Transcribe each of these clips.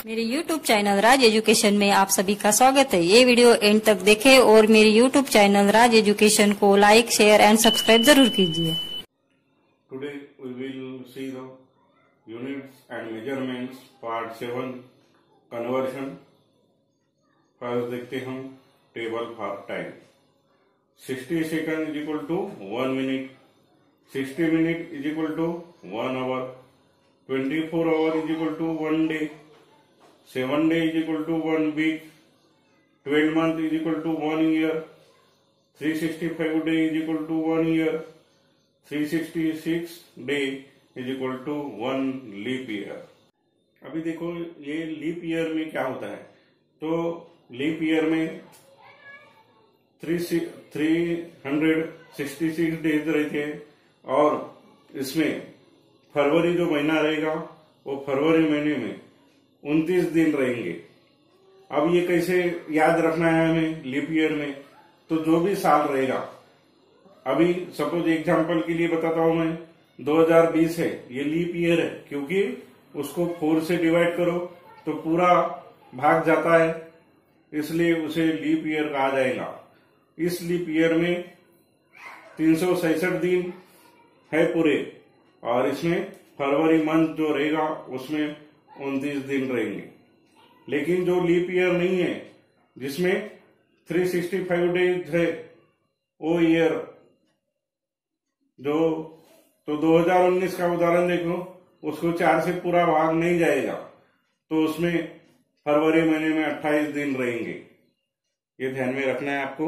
मेरे YouTube channel राज education में आप सभी का स्वागत है। ये वीडियो एंड तक देखें और मेरे YouTube चैनल राज एजुकेशन को लाइक, शेयर एंड सब्सक्राइब जरूर कीजिए। Today we will see the units and measurements part 7 conversion. First देखते हम table for time. 60 seconds is equal to 1 minute. 60 minutes is equal to 1 hour. 24 hours is equal to 1 day. 7 days is equal to 1 week. 12 months is equal to 1 year. 365 days is equal to 1 year. 366 day is equal to 1 leap year. अभी देखो ये leap year में क्या होता है। तो leap year में 366 days रहते हैं और इसमें फरवरी जो महीना रहेगा वो फरवरी महीने में 29 दिन रहेंगे। अब ये कैसे याद रखना है हमें लीप ईयर में, तो जो भी साल रहेगा, अभी सपोज एग्जांपल के लिए बताता हूं मैं, 2020 है, ये लीप ईयर है क्योंकि उसको 4 से डिवाइड करो तो पूरा भाग जाता है, इसलिए उसे लीप ईयर कहा जाएगा। इस लीप ईयर में 366 दिन है पूरे और इसमें फरवरी मंथ जो रहेगा उसमें 29 दिन रहेंगे। लेकिन जो लीप ईयर नहीं है जिसमें 365 डेज है वो ईयर जो, तो 2019 का उदाहरण देख लो, उसको 4 से पूरा भाग नहीं जाएगा तो उसमें फरवरी महीने में 28 दिन रहेंगे। ये ध्यान में रखना है आपको।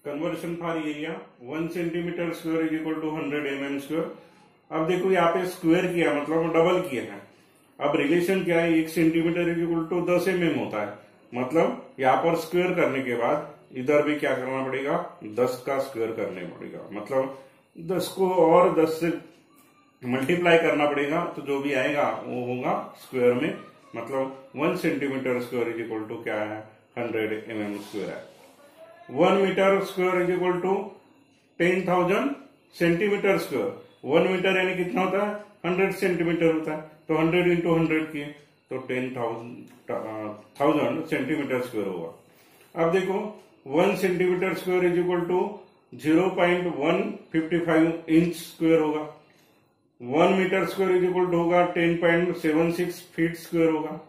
Conversion for area 1 centimetre square is equal to 100 mm square. अब देखो यहाँ पे स्क्वायर किया मतलब डबल किया है। अब रिलेशन क्या है, 1 centimetre is equal to 10 mm होता है, मतलब यहाँ पर स्क्वायर करने के बाद इधर भी क्या करना पड़ेगा, 10 का स्क्वायर करने पड़ेगा, मतलब 10 को और 10 से मल्टीप्लाई करना पड़ेगा, तो जो भी आएगा वो होगा स्क्वायर में, मतलब 1 centimetre square is equal to क्या है, 100 mm स्क्वायर है। 1 metre square is equal to 10,000 centimetre square. 1 metre यानी कितना होता है, 100 सेंटीमीटर होता है, तो 100 इंटू 100 किए तो 10,000 सेंटीमीटर स्क्वायर होगा। अब देखो 1 centimetre square is equal to 0.155 inch square होगा। 1 metre square is equal to होगा 10.76 फीट स्क्वायर होगा।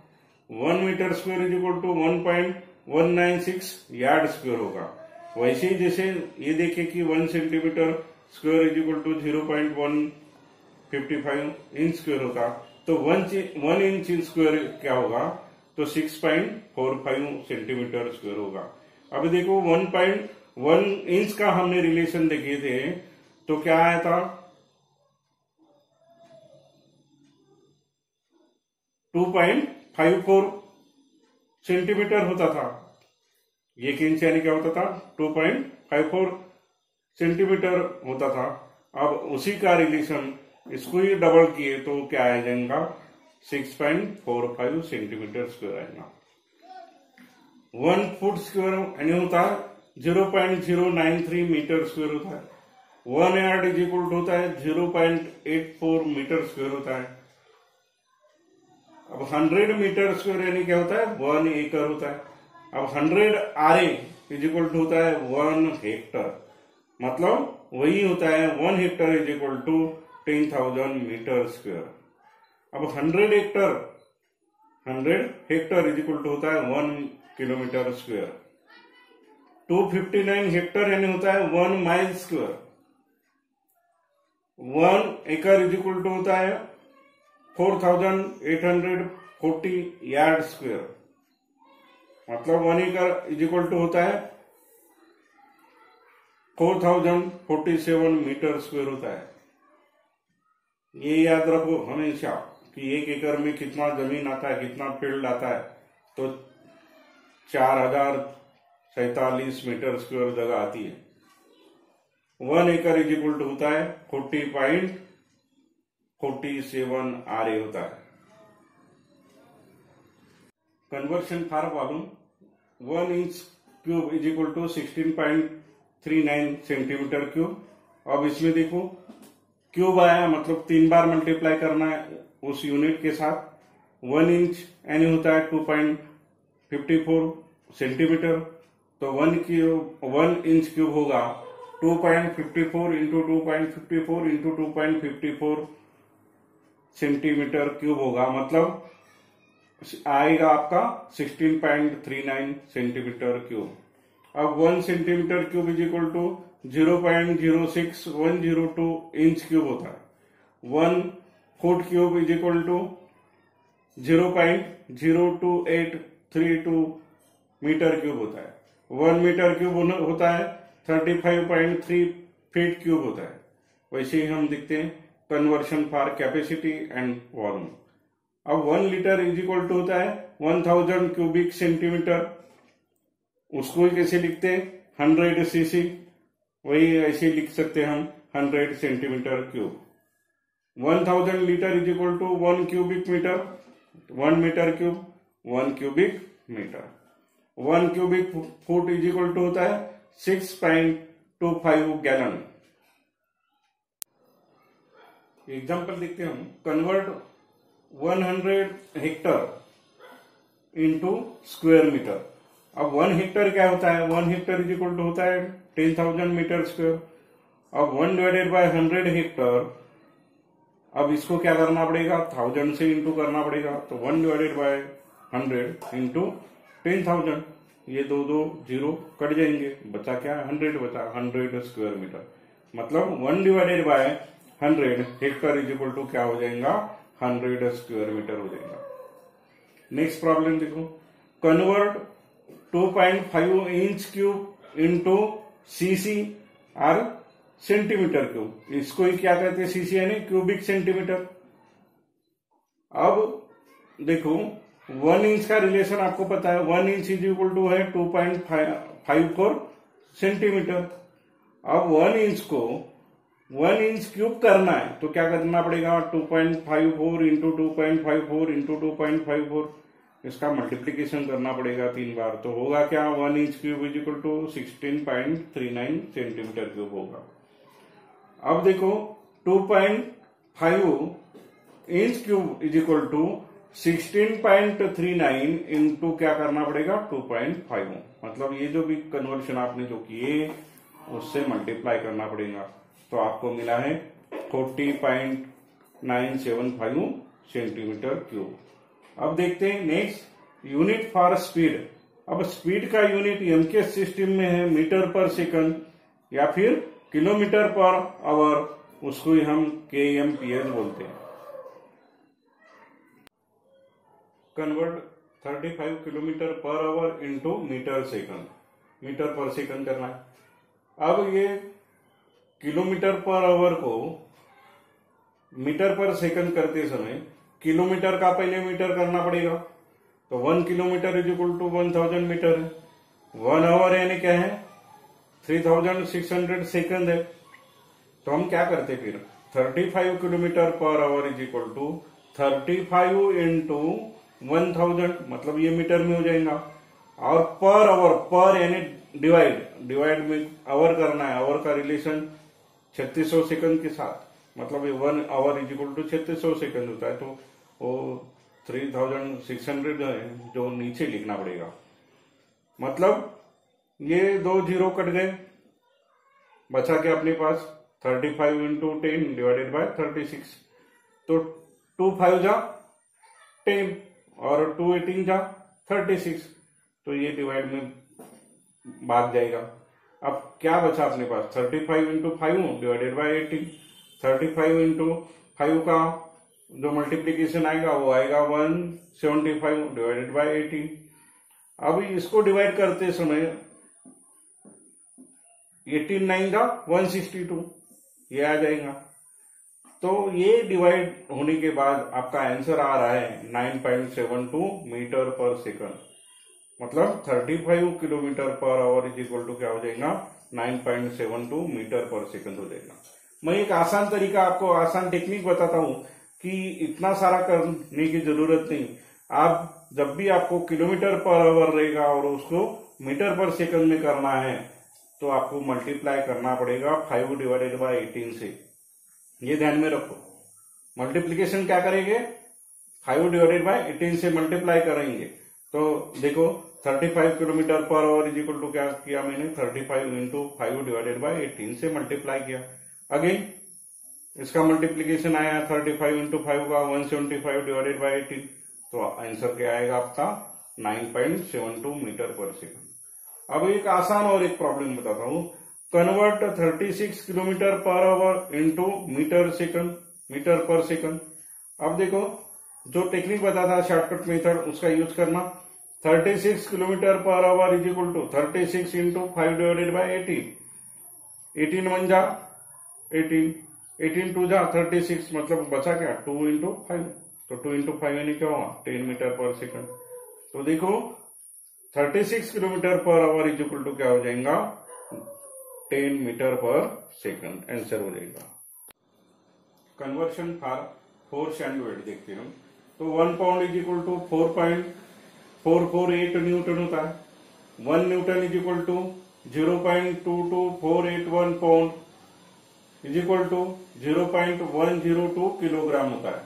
1 metre square is equal to 1.196 yard square होगा। वैसे ही जैसे ये देखें कि 1 centimetre square is equal to 0.155 inch square होता, तो 1 इंच स्क्वायर क्या होगा, तो 6.45 सेंटीमीटर स्क्वायर होगा। अब देखो 1.1 इंच का हमने रिलेशन देखे थे, तो क्या आया था, 2.54 सेंटीमीटर होता था। 1 इंच यानी क्या होता था, 2.54 सेंटीमीटर होता था। अब उसी का रिलेशन इसको ही डबल किए तो क्या आ जाएगा, 6.45 सेंटीमीटर स्क्वायर आएगा। 1 फुट स्क्वायर यानी होता है 0.093 मीटर स्क्वायर होता है। 1 यार्ड इज इक्वल टू होता है 0.84 मीटर स्क्वायर होता है। अब 100 मीटर स्क्वायर यानी क्या होता है, 1 एकड़ होता है। अब 100 आरे इज इक्वल टू होता है 1 हेक्टर, मतलब वही होता है 1 hectare is equal to 10,000 metre square. अब 100 हेक्टर इज इक्वल टू होता है 1 किलोमीटर स्क्वायर। 259 हेक्टर यानी होता है 1 माइल स्क्वायर। 1 एकड़ इज इक्वल टू होता है 4,840 यार्ड स्क्वायर, मतलब 1 एकड़ इज इक्वल टू होता है 4,047 मीटर स्क्वायर होता है। ये याद रखो हमेशा कि 1 एकड़ में कितना जमीन आता है, कितना फील्ड आता है, तो 4,047 मीटर स्क्वायर जगह आती है। 1 एकड़ इज इक्वल टू होता है 40.47 आरे होता है। Conversion for volume 1 inch cube is equal to 16.39 centimetre cube. अब इसमें देखो क्यूब आया, मतलब 3 बार मल्टीप्लाई करना है उस यूनिट के साथ 1 इंच यानी होता है 2.54 सेंटीमीटर। तो 1 इंच क्यूब होगा 2.54 इंटू 2.54 इंटू 2.54 सेंटीमीटर क्यूब होगा, मतलब आएगा आपका 16.39 सेंटीमीटर क्यूब। अब 1 centimetre cube is equal to 0.06102 inch cube होता है। 1 foot cube is equal to 0.02832 metre cube होता है। 1 मीटर क्यूब होता है 35.3 फीट क्यूब होता है। वैसे ही हम देखते हैं conversion for capacity and volume. अब 1 लीटर इज इक्वल टू होता है 1000 क्यूबिक सेंटीमीटर। उसको कैसे लिखते हैं 100 सीसी, वही ऐसे लिख सकते हैं हम 100 centimetre cube. 1000 litre is equal to 1 cubic metre, 1 metre cube 1 cubic metre. 1 cubic foot is equal to होता है 6.25 गैलन। एग्जाम्पल देखते हैं हम, convert 100 hectare into square metre. अब 1 हेक्टर क्या होता है, 1 हेक्टर इज इक्वल टू होता है 10,000 मीटर स्क्वायर। अब 1 डिवाइडेड बाय 100 हेक्टर, अब इसको क्या करना पड़ेगा 1000 से इंटू करना पड़ेगा। तो 1 डिवाइडेड बाय 100 इंटू 10,000, ये दो जीरो कट जाएंगे, बचा क्या 100 बचा 100 स्क्वायर मीटर। मतलब 1 divided by 100 hectare is equal to क्या हो जाएगा 100 स्क्वायर मीटर हो जाएगा। नेक्स्ट प्रॉब्लम देखो, convert 2.5 inch cube into CC और सेंटीमीटर क्यूब। इसको ही क्या कहते हैं सीसी यानी क्यूबिक सेंटीमीटर। अब देखो 1 इंच का रिलेशन आपको पता है, 1 इंच इज इक्वल टू है 2.54 सेंटीमीटर। अब 1 इंच को 1 इंच क्यूब करना है तो क्या करना पड़ेगा 2.54 इंटू 2.54 इंटू 2.54, इसका मल्टीप्लीकेशन करना पड़ेगा 3 बार। तो होगा क्या 1 inch cube is equal to 16.39 centimetre cube होगा। अब देखो 2.5 inch cube is equal to 16.39 into क्या करना पड़ेगा 2.5, मतलब ये जो भी कन्वर्शन आपने जो किए उससे मल्टीप्लाई करना पड़ेगा। तो आपको मिला है 40.975 सेंटीमीटर क्यूब। अब देखते हैं नेक्स्ट यूनिट फॉर स्पीड। अब स्पीड का यूनिट एमके सिस्टम में है मीटर पर सेकंड या फिर किलोमीटर पर आवर, उसको ही हम kmph बोलते हैं। Convert 35 kilometre per hour into metre second, metre per second करना है। अब ये किलोमीटर पर आवर को मीटर पर सेकंड करते समय किलोमीटर का पहले मीटर करना पड़ेगा। तो 1 kilometre is equal to 1000 metre है। 1 आवर यानी क्या है 3600 सेकंड है। तो हम क्या करते फिर 35 kilometre per hour is equal to 35 into 1000, मतलब ये मीटर में हो जाएगा। और पर आवर, पर यानी डिवाइड में आवर करना है, आवर का रिलेशन 3600 सेकंड के साथ, मतलब ये 1 hour is equal to 3600 second होता है। तो वो 3600 है जो नीचे लिखना पड़ेगा, मतलब ये 2 जीरो कट गए, बचा क्या अपने पास 35 इंटू 10 डिवाइडेड बाय 36। तो 2 5 जा 10 और 2 18 जा 36, तो ये डिवाइड में भाग जाएगा। अब क्या बचा अपने पास 35 इंटू 5 डिवाइडेड बाय 18। 35 इंटू 5 का जो मल्टीप्लीकेशन आएगा वो आएगा 175 डिवाइडेड बाय 18। अब इसको डिवाइड करते समय 18 9 का 162 ये आ जाएगा। तो ये डिवाइड होने के बाद आपका आंसर आ रहा है 9.72 मीटर पर सेकंड, मतलब 35 kilometre per hour is equal to क्या हो जाएगा 9.72 मीटर पर सेकंड हो जाएगा। मैं एक आसान तरीका आपको, आसान टेक्निक बताता हूं कि इतना सारा करने की जरूरत नहीं। आप जब भी आपको किलोमीटर पर आवर रहेगा और उसको मीटर पर सेकंड में करना है तो आपको मल्टीप्लाई करना पड़ेगा 5 डिवाइडेड बाय 18 से, ये ध्यान में रखो। मल्टीप्लीकेशन क्या करेंगे, 5 डिवाइडेड बाय 18 से मल्टीप्लाई करेंगे। तो देखो 35 kilometre per hour is equal to क्या किया मैंने, 35 इंटू 5 डिवाइडेड बाय 18 से मल्टीप्लाई किया। अगेन इसका मल्टीप्लीकेशन आया 35 इंटू 5 का 175 डिवाइडेड बाय 18, तो आंसर क्या आएगा आपका 9.72 मीटर पर सेकंड। अब एक आसान और एक प्रॉब्लम बताता हूं, convert 36 kilometre per hour into metre per second. अब देखो जो टेक्निक बता था शॉर्टकट मेथड उसका यूज करना। 36 kilometre per hour is equal to 36 into 5 divided by 18, 18 one जा 18 टू जा 36, मतलब बचा क्या 2 इंटू 5, तो 2 इंटू 5 यानी क्या हुआ 10 मीटर पर सेकंड। तो देखो 36 kilometre per hour is equal to क्या हो जाएगा 10 मीटर पर सेकंड, आंसर हो जाएगा। Conversion for force and weight देखते हैं हम, तो 1 pound is equal to 4.448 newton होता है। 1 newton is equal to 0.22481 pound is equal to 0.102 kilogram होता है।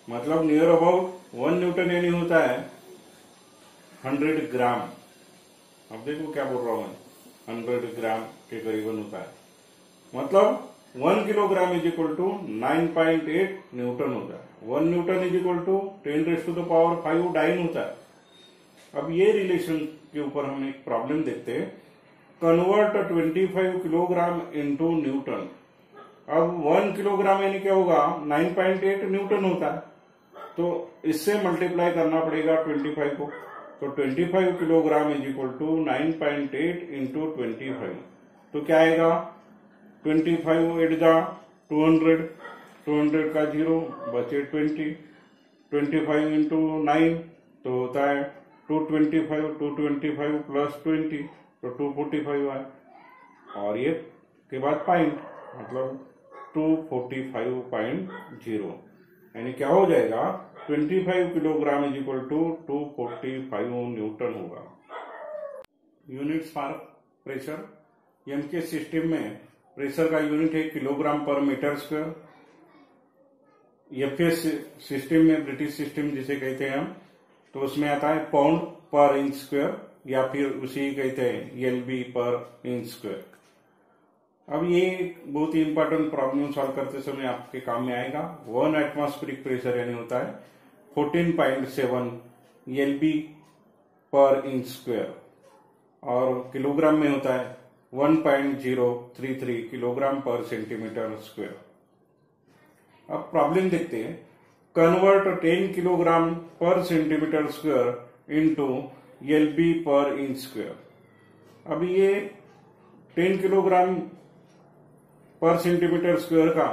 मतलब नियर अबाउट 1 न्यूटन यानी होता है 100 ग्राम। अब देखो क्या बोल रहा हूं मैं, 100 ग्राम के करीबन होता है। मतलब 1 kilogram is equal to 9.8 newton होता है। 1 newton is equal to 10⁵ dyne होता है। अब ये रिलेशन के ऊपर हम एक प्रॉब्लम देखते हैं, कन्वर्ट 25 किलोग्राम इंटू न्यूटन। अब 1 किलोग्राम यानी क्या होगा 9.8 न्यूटन होता है, तो इससे मल्टीप्लाई करना पड़ेगा 25 को। तो 25 kilogram is equal to 9.8 into 25, तो क्या आएगा 25 8 जा 200, 200 का 0 बचे 20, 25 इंटू 9 तो होता है 225, 225 प्लस 20 तो 245 है, और ये के बाद पॉइंट मतलब 245.0, यानी क्या हो जाएगा 25 kilogram is equal to 245 newton होगा। Units for pressure, M K system में प्रेशर का यूनिट है kilogram per metre square. FS system में, ब्रिटिश सिस्टम जिसे कहते हैं हम, तो उसमें आता है पाउंड पर इंच स्क्वायर, या फिर उसी कहते हैं एलबी पर इंच स्क्वायर। अब ये बहुत ही इंपॉर्टेंट प्रॉब्लम सॉल्व करते समय आपके काम में आएगा। 1 एटमॉस्फेरिक प्रेशर यानी होता है 14.7 एलबी पर इंच स्क्वायर, और किलोग्राम में होता है 1.033 किलोग्राम पर सेंटीमीटर स्क्वायर। अब प्रॉब्लम देखते हैं, convert 10 kilogram per centimetre square into LB per inch square. अब ये 10 किलोग्राम पर सेंटीमीटर स्क्वायर का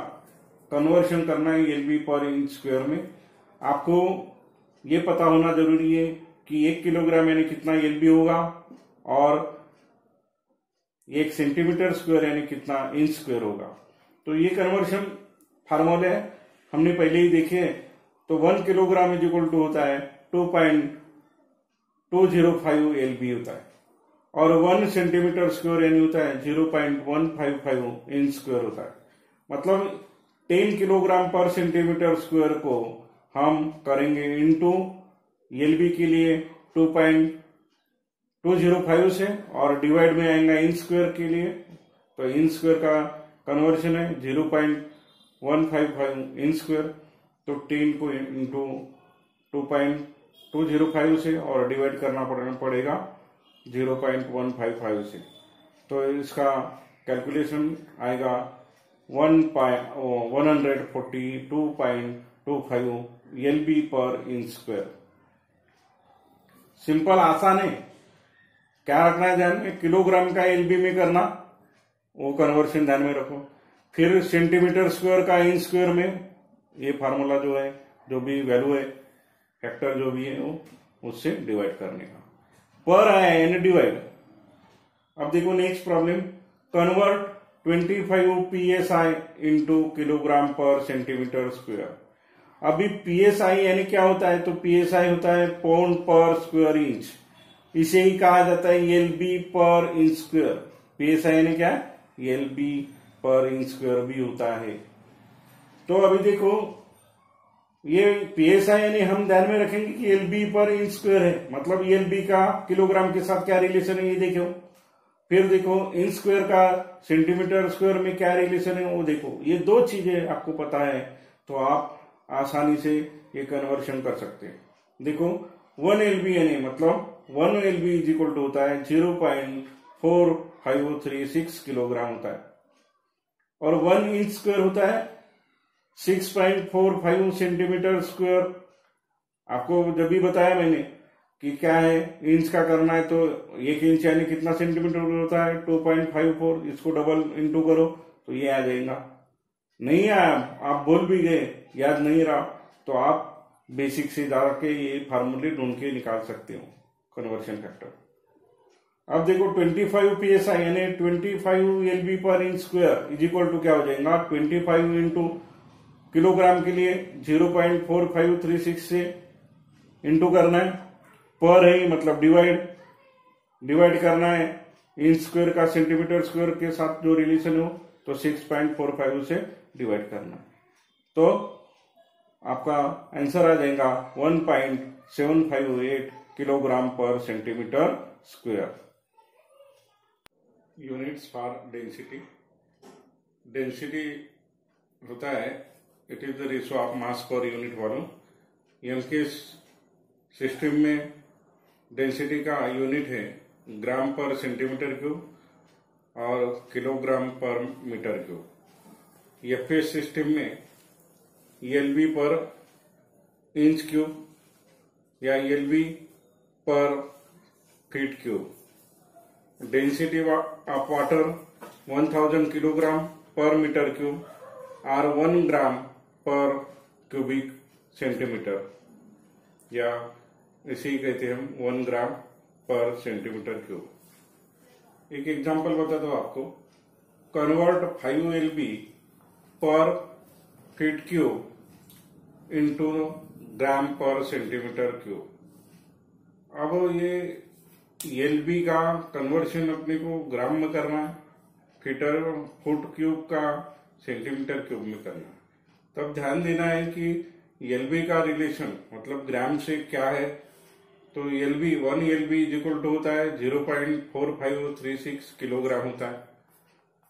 कन्वर्शन करना है एलबी पर इंच स्क्वायर में। आपको ये पता होना जरूरी है कि 1 किलोग्राम यानी कितना एलबी होगा, और 1 सेंटीमीटर स्क्वायर यानी कितना इंच स्क्वायर होगा। तो ये कन्वर्शन फार्मूले हमने पहले ही देखे। तो 1 किलोग्राम इज इक्वल टू होता है 2.205 एलबी होता है, और 1 सेंटीमीटर स्क्वायर यानी होता है 0.155 इंच स्क्वायर होता है। मतलब 10 किलोग्राम पर सेंटीमीटर स्क्वायर को हम करेंगे इंटू एलबी के लिए 2.205 से, और डिवाइड में आएगा इंच स्क्वायर के लिए, तो इंच स्क्वायर का कन्वर्शन है 0.155 इंच स्क्वायर। तो 10 को इंटू 2.205 से और डिवाइड करना पड़ेगा 0.155 से, तो इसका कैलकुलेशन आएगा 142.25 LB per inch square. Simple, आसान है। क्या रखना है ध्यान में, किलोग्राम का एलबी में करना, वो कन्वर्शन ध्यान में रखो। फिर सेंटीमीटर स्क्वायर का इंच स्क्वायर में, ये फार्मूला जो है, जो भी वैल्यू है, फैक्टर जो भी है, वो उससे डिवाइड करने का। पर आया यानी डिवाइड। अब देखो next problem, convert 25 psi into kilogram per centimetre square. अभी psi यानी क्या होता है, तो psi होता है पाउंड पर स्क्वायर इंच, इसे ही कहा जाता है LB per inch square. psi यानी क्या है, एलबी पर इंच स्क्वायर भी होता है। तो अभी देखो ये पीएसआई यानी हम ध्यान में रखेंगे कि एलबी पर इंच स्क्वायर है, मतलब एलबी का किलोग्राम के साथ क्या रिलेशन है ये देखो। फिर देखो इंच स्क्वायर का सेंटीमीटर स्क्वायर में क्या रिलेशन है वो देखो। ये दो चीजें आपको पता है तो आप आसानी से ये कन्वर्शन कर सकते हैं। देखो 1 LB यानी मतलब 1 LB इज इक्वल टू होता है 0.4536 किलोग्राम होता है, और 1 इंच स्क्वायर होता है 6.45 सेंटीमीटर स्क्वायर। आपको जब भी बताया मैंने कि क्या है इंच का करना है तो 1 इंच यानी कितना सेंटीमीटर होता है 2.54, इसको डबल इंटू करो तो ये आ जाएगा। नहीं आया, आप बोल भी गए, याद नहीं रहा, तो आप बेसिक से जाके ये फार्मूले ढूंढ के निकाल सकते हो कन्वर्शन फैक्टर। अब देखो 25 PSI यानी 25 LB per inch square is equal to क्या हो जाएगा 25 इंटू किलोग्राम के लिए 0.4536 से इंटू करना है, पर है मतलब डिवाइड करना है इंच स्क्वायर का सेंटीमीटर स्क्वायर के साथ जो रिलेशन हो तो 6.45 से डिवाइड करना है, तो आपका आंसर आ जाएगा 1.758 kilogram per centimetre square. Units for density. Density होता है it is the ratio of mass per unit volume. M K system में डेंसिटी का यूनिट है ग्राम पर सेंटीमीटर क्यूब और kilogram per metre cube. FS system में LB per inch cube या LB per feet cube. Density of water 1000 kilogram per metre cube और 1 ग्राम पर cubic centimetre, या इसे कहते हैं हम 1 ग्राम पर सेंटीमीटर क्यूब। एक एग्जांपल बता दो आपको, कन्वर्ट 5 LB पर feet cube into gram per centimetre cube. अब ये LB का कन्वर्शन अपने को ग्राम में करना है, फुट क्यूब का सेंटीमीटर क्यूब में करना है। तब ध्यान देना है कि LB का रिलेशन मतलब ग्राम से क्या है, तो 1 LB इज इक्वल टू होता है 0.4536 किलोग्राम होता है।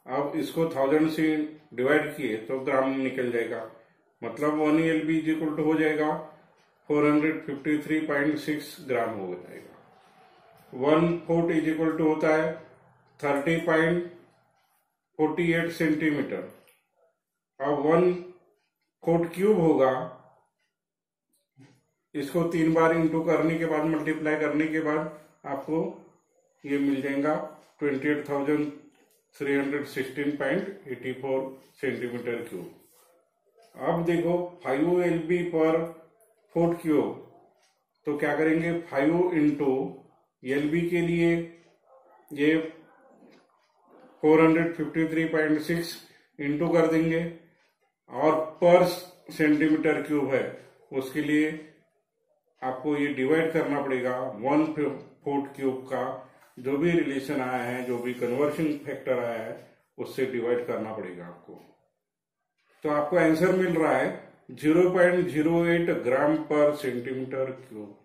अब इसको 1000 से डिवाइड किए तो ग्राम निकल जाएगा, मतलब 1 LB इज इक्वल टू हो जाएगा 453.6 ग्राम हो जाएगा। 1 फुट इज इक्वल टू होता है 30.48 सेंटीमीटर। अब 1 फुट क्यूब होगा, इसको 3 बार इंटू करने के बाद मल्टीप्लाई करने के बाद आपको ये मिल जाएगा 28,316.84 सेंटीमीटर क्यूब। अब देखो 5 LB पर फुट क्यूब, तो क्या करेंगे 5 इंटू LB के लिए ये 453.6 इंटू कर देंगे, और पर सेंटीमीटर क्यूब है उसके लिए आपको ये डिवाइड करना पड़ेगा 1 फुट क्यूब का जो भी रिलेशन आया है, जो भी कन्वर्शन फैक्टर आया है उससे डिवाइड करना पड़ेगा आपको। तो आपको आंसर मिल रहा है 0.08 ग्राम पर सेंटीमीटर क्यूब।